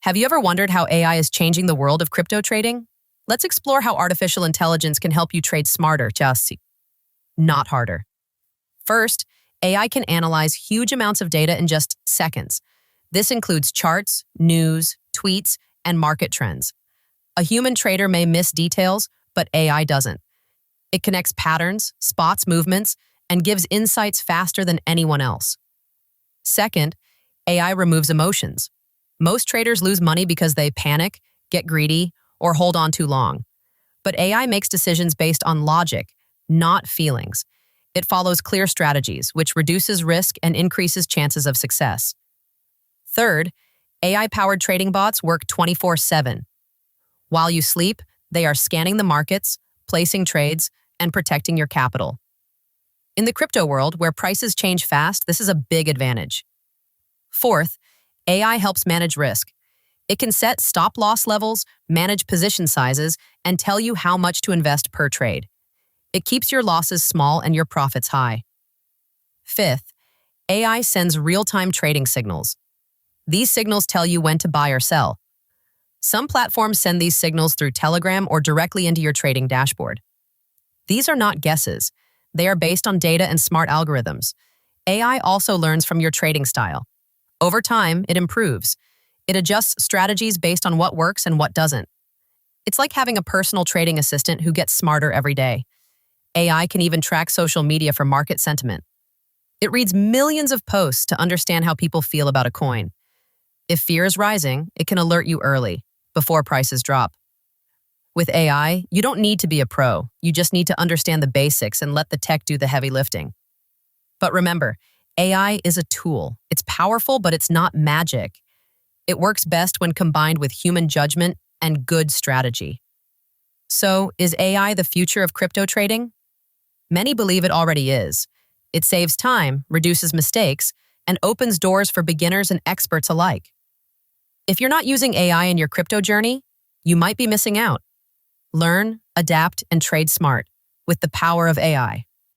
Have you ever wondered how AI is changing the world of crypto trading? Let's explore how artificial intelligence can help you trade smarter, just not harder. First, AI can analyze huge amounts of data in just seconds. This includes charts, news, tweets, and market trends. A human trader may miss details, but AI doesn't. It connects patterns, spots movements, and gives insights faster than anyone else. Second, AI removes emotions. Most traders lose money because they panic, get greedy, or hold on too long. But AI makes decisions based on logic, not feelings. It follows clear strategies, which reduces risk and increases chances of success. Third, AI-powered trading bots work 24/7. While you sleep, they are scanning the markets, placing trades, and protecting your capital. In the crypto world, where prices change fast, this is a big advantage. Fourth, AI helps manage risk. It can set stop-loss levels, manage position sizes, and tell you how much to invest per trade. It keeps your losses small and your profits high. Fifth, AI sends real-time trading signals. These signals tell you when to buy or sell. Some platforms send these signals through Telegram or directly into your trading dashboard. These are not guesses. They are based on data and smart algorithms. AI also learns from your trading style. Over time, it improves. It adjusts strategies based on what works and what doesn't. It's like having a personal trading assistant who gets smarter every day. AI can even track social media for market sentiment. It reads millions of posts to understand how people feel about a coin. If fear is rising, it can alert you early, before prices drop. With AI, you don't need to be a pro. You just need to understand the basics and let the tech do the heavy lifting. But remember, AI is a tool. It's powerful, but it's not magic. It works best when combined with human judgment and good strategy. So, is AI the future of crypto trading? Many believe it already is. It saves time, reduces mistakes, and opens doors for beginners and experts alike. If you're not using AI in your crypto journey, you might be missing out. Learn, adapt, and trade smart with the power of AI.